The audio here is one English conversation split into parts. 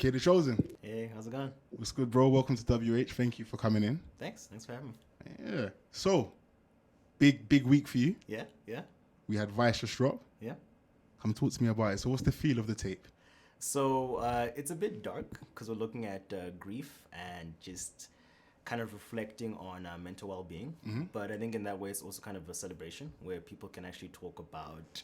KTheChosen. Hey, how's it going? What's good, bro? Welcome to WH. Thank you for coming in. Thanks for having me. Yeah. So, big week for you. Yeah. We had Vice just drop. Yeah. Come talk to me about it. So, what's the feel of the tape? So it's a bit dark because we're looking at grief and just kind of reflecting on mental well-being. Mm-hmm. But I think in that way, it's also kind of a celebration where people can actually talk about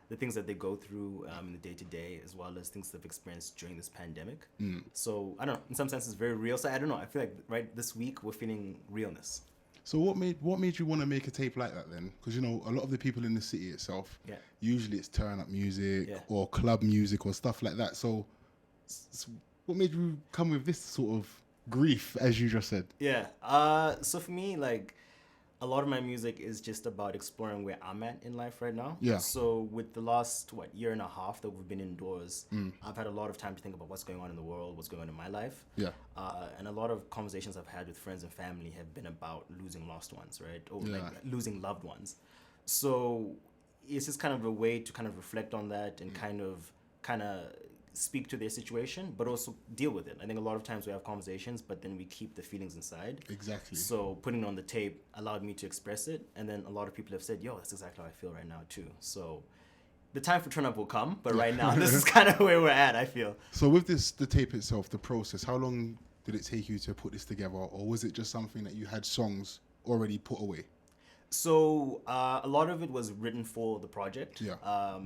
the things that they go through in the day-to-day, as well as things they've experienced during this pandemic. So I don't know, in some sense it's very real. So I don't know, I feel like right this week we're feeling realness. So what made you want to make a tape like that then? Because you know a lot of the people in the city itself, usually it's turn up music or club music or stuff like that. So what made you come with this sort of grief, as you just said? So for me, like, a lot of my music is just about exploring where I'm at in life right now. Yeah. So with the last year and a half that we've been indoors, I've had a lot of time to think about what's going on in the world, what's going on in my life. Yeah. And a lot of conversations I've had with friends and family have been about losing lost ones, right? Or like losing loved ones. So it's just kind of a way to kind of reflect on that and kind of speak to their situation, but also deal with it. I think a lot of times we have conversations, but then we keep the feelings inside. Exactly. So putting it on the tape allowed me to express it, and then a lot of people have said, yo, that's exactly how I feel right now too. So the time for turn up will come, but right now this is kind of where we're at, I feel. So with the tape itself, the process, how long did it take you to put this together, or was it just something that you had songs already put away? So a lot of it was written for the project. Yeah.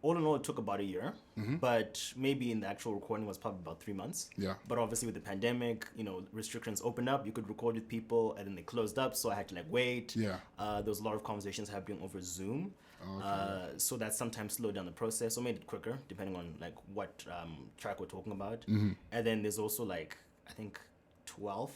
All in all, it took about a year, but maybe in the actual recording was probably about 3 months. Yeah. But obviously with the pandemic, restrictions opened up. You could record with people, and then they closed up, so I had to wait. Yeah. There was a lot of conversations happening over Zoom. Okay. So that sometimes slowed down the process or made it quicker, depending on what track we're talking about. And then there's also I think 12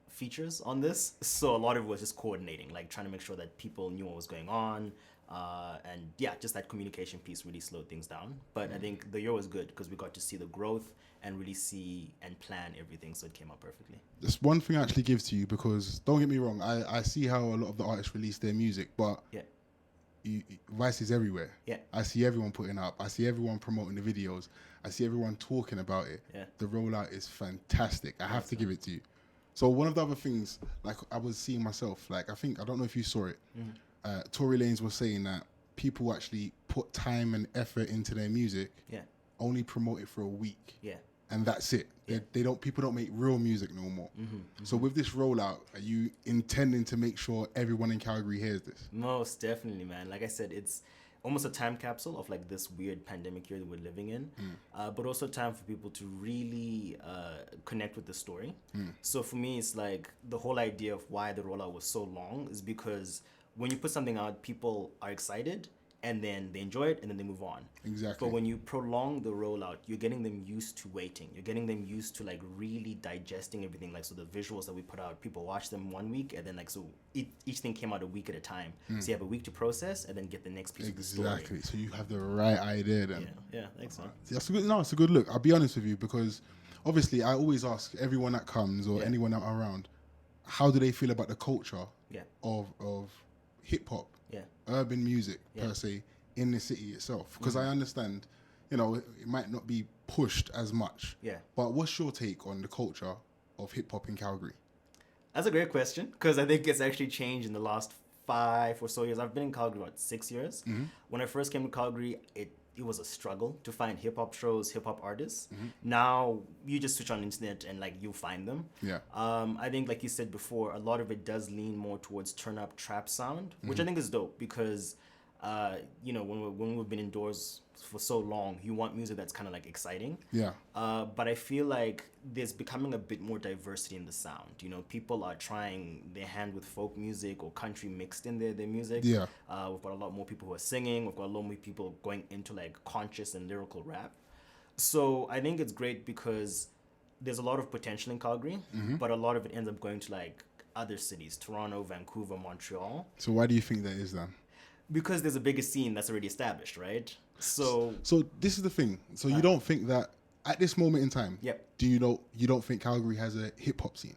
features on this. So a lot of it was just coordinating, trying to make sure that people knew what was going on. And just that communication piece really slowed things down. But I think the year was good because we got to see the growth and really see and plan everything, so it came out perfectly. That's one thing I actually give to you, because don't get me wrong, I see how a lot of the artists release their music, but Vice is everywhere. Yeah. I see everyone putting up. I see everyone promoting the videos. I see everyone talking about it. Yeah. The rollout is fantastic. I have to give it to you. So one of the other things, I was seeing myself, I don't know if you saw it. Tory Lanez was saying that people actually put time and effort into their music, only promote it for a week, and that's it. People don't make real music no more. So with this rollout, are you intending to make sure everyone in Calgary hears this? Most definitely, man. Like I said, it's almost a time capsule of this weird pandemic year that we're living in, but also a time for people to really connect with the story. So for me, it's the whole idea of why the rollout was so long is because when you put something out, people are excited, and then they enjoy it, and then they move on. Exactly. But when you prolong the rollout, you're getting them used to waiting. You're getting them used to really digesting everything. So the visuals that we put out, people watch them 1 week, and then so each thing came out a week at a time. So you have a week to process, and then get the next piece of the story. Exactly. So you have the right idea then. Yeah. Thanks, man. That's a good. No, it's a good look. I'll be honest with you, because obviously I always ask everyone that comes or anyone that I'm around, how do they feel about the culture of hip hop, urban music per se in the city itself? Because I understand, it might not be pushed as much. Yeah. But what's your take on the culture of hip hop in Calgary? That's a great question, because I think it's actually changed in the last 5 or so years. I've been in Calgary about 6 years. When I first came to Calgary, it was a struggle to find hip hop shows, hip hop artists. Now you just switch on the internet and you'll find them. Yeah. I think, like you said before, a lot of it does lean more towards turn up trap sound, which I think is dope because when we've been indoors for so long, you want music that's kind of exciting. Yeah. But I feel like there's becoming a bit more diversity in the sound. People are trying their hand with folk music or country mixed in their music. Yeah. We've got a lot more people who are singing. We've got a lot more people going into conscious and lyrical rap. So I think it's great because there's a lot of potential in Calgary, but a lot of it ends up going to other cities, Toronto, Vancouver, Montreal. So why do you think that is then? Because there's a bigger scene that's already established, right? So this is the thing. So you don't think that at this moment in time, you don't think Calgary has a hip hop scene?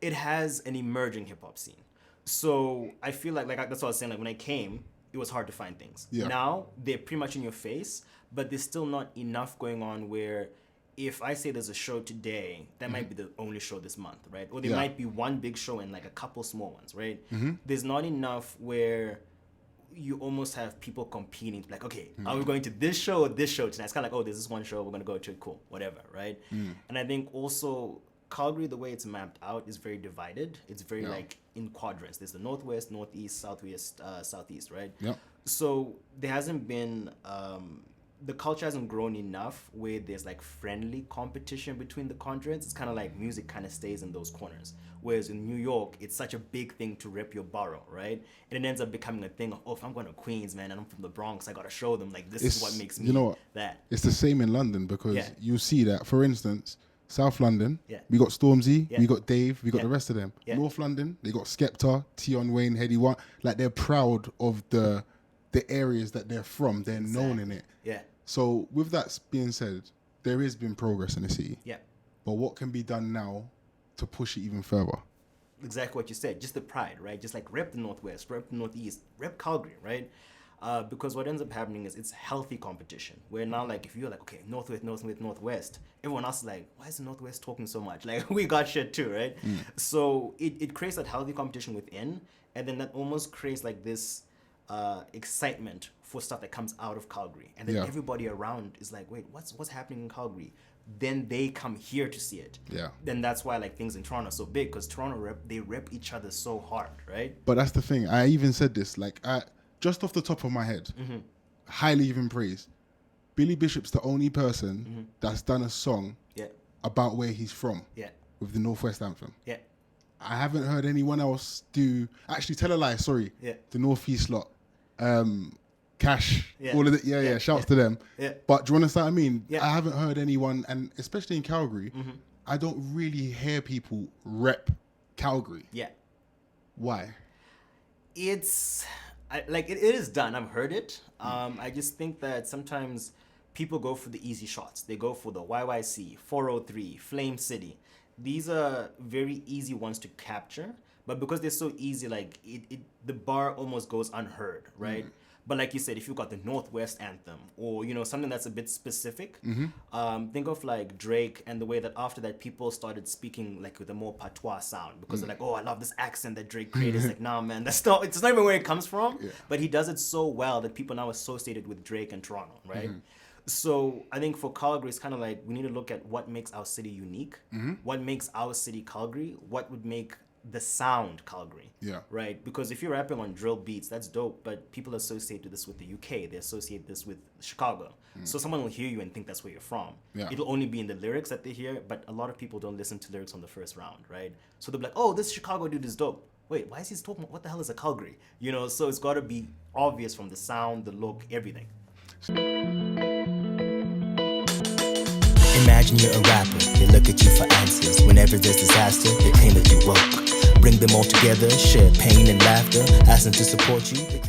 It has an emerging hip hop scene. So I feel like that's what I was saying. When I came, it was hard to find things. Yeah. Now they're pretty much in your face, but there's still not enough going on where if I say there's a show today, that might be the only show this month, right? Or there Yeah. might be one big show and like a couple small ones, right? There's not enough where you almost have people competing, like, okay, are we going to this show or this show tonight? It's kind of like, oh, there's this one show, we're going to go to it, cool, whatever, right? And I think also Calgary, the way it's mapped out is very divided. It's very like in quadrants. There's the northwest, northeast, southwest, southeast, right? Yeah. So there hasn't been the culture hasn't grown enough where there's like friendly competition between the quadrants. It's kind of like music kind of stays in those corners. Whereas in New York, it's such a big thing to rep your borough, right? And it ends up becoming a thing of, oh, if I'm going to Queens, man, and I'm from the Bronx, I got to show them like this is what makes me you know what? that. It's the same in London because you see that, for instance, South London, we got Stormzy, we got Dave, we got the rest of them. North London, they got Skepta, Tion Wayne, Heady One. Like they're proud of the areas that they're from. They're known in it. Yeah. So with that being said, there has been progress in the city. Yeah. But what can be done now to push it even further? Exactly what you said. Just the pride, right? Just like rep the Northwest, rep the Northeast, rep Calgary, right? Because what ends up happening is it's healthy competition. Where now, like, if you're like, okay, Northwest, everyone else is like, why is the Northwest talking so much? Like, we got shit too, right? So it creates that healthy competition within, and then that almost creates like this excitement for stuff that comes out of Calgary, and then everybody around is like, wait, what's happening in Calgary? Then they come here to see it. Yeah. Then that's why like things in Toronto are so big, because Toronto they rep each other so hard, right? But that's the thing. I even said this, like, just off the top of my head, highly even praise. Billy Bishop's the only person that's done a song about where he's from with the Northwest Anthem. Yeah. I haven't heard anyone else do. Actually, tell a lie. Sorry. Yeah. The Northeast lot. Cash. Yeah. All of it. Shouts to them. Yeah. But do you understand what I mean? Yeah. I haven't heard anyone, and especially in Calgary, I don't really hear people rep Calgary. Yeah. Why? It's it is done. I've heard it. I just think that sometimes people go for the easy shots. They go for the YYC, 403, Flame City. These are very easy ones to capture, but because they're so easy, like the bar almost goes unheard, right? But like you said, if you got the Northwest Anthem or, you know, something that's a bit specific, think of like Drake and the way that after that people started speaking like with a more patois sound because they're like, oh, I love this accent that Drake created. It's like, nah, man, it's not even where it comes from. Yeah. But he does it so well that people now associate it with Drake and Toronto, right? So I think for Calgary, it's kind of like we need to look at what makes our city unique, what makes our city Calgary, what would make the sound Calgary. Yeah. Right? Because if you're rapping on drill beats, that's dope, but people associate this with the UK. They associate this with Chicago. So someone will hear you and think that's where you're from. Yeah. It'll only be in the lyrics that they hear, but a lot of people don't listen to lyrics on the first round, right? So they'll be like, oh, this Chicago dude is dope. Wait, why is he talking? What the hell is a Calgary? You know, so it's got to be obvious from the sound, the look, everything. Imagine you're a rapper, they look at you for answers. Whenever there's disaster, they claim that you woke. Bring them all together, share pain and laughter, ask them to support you.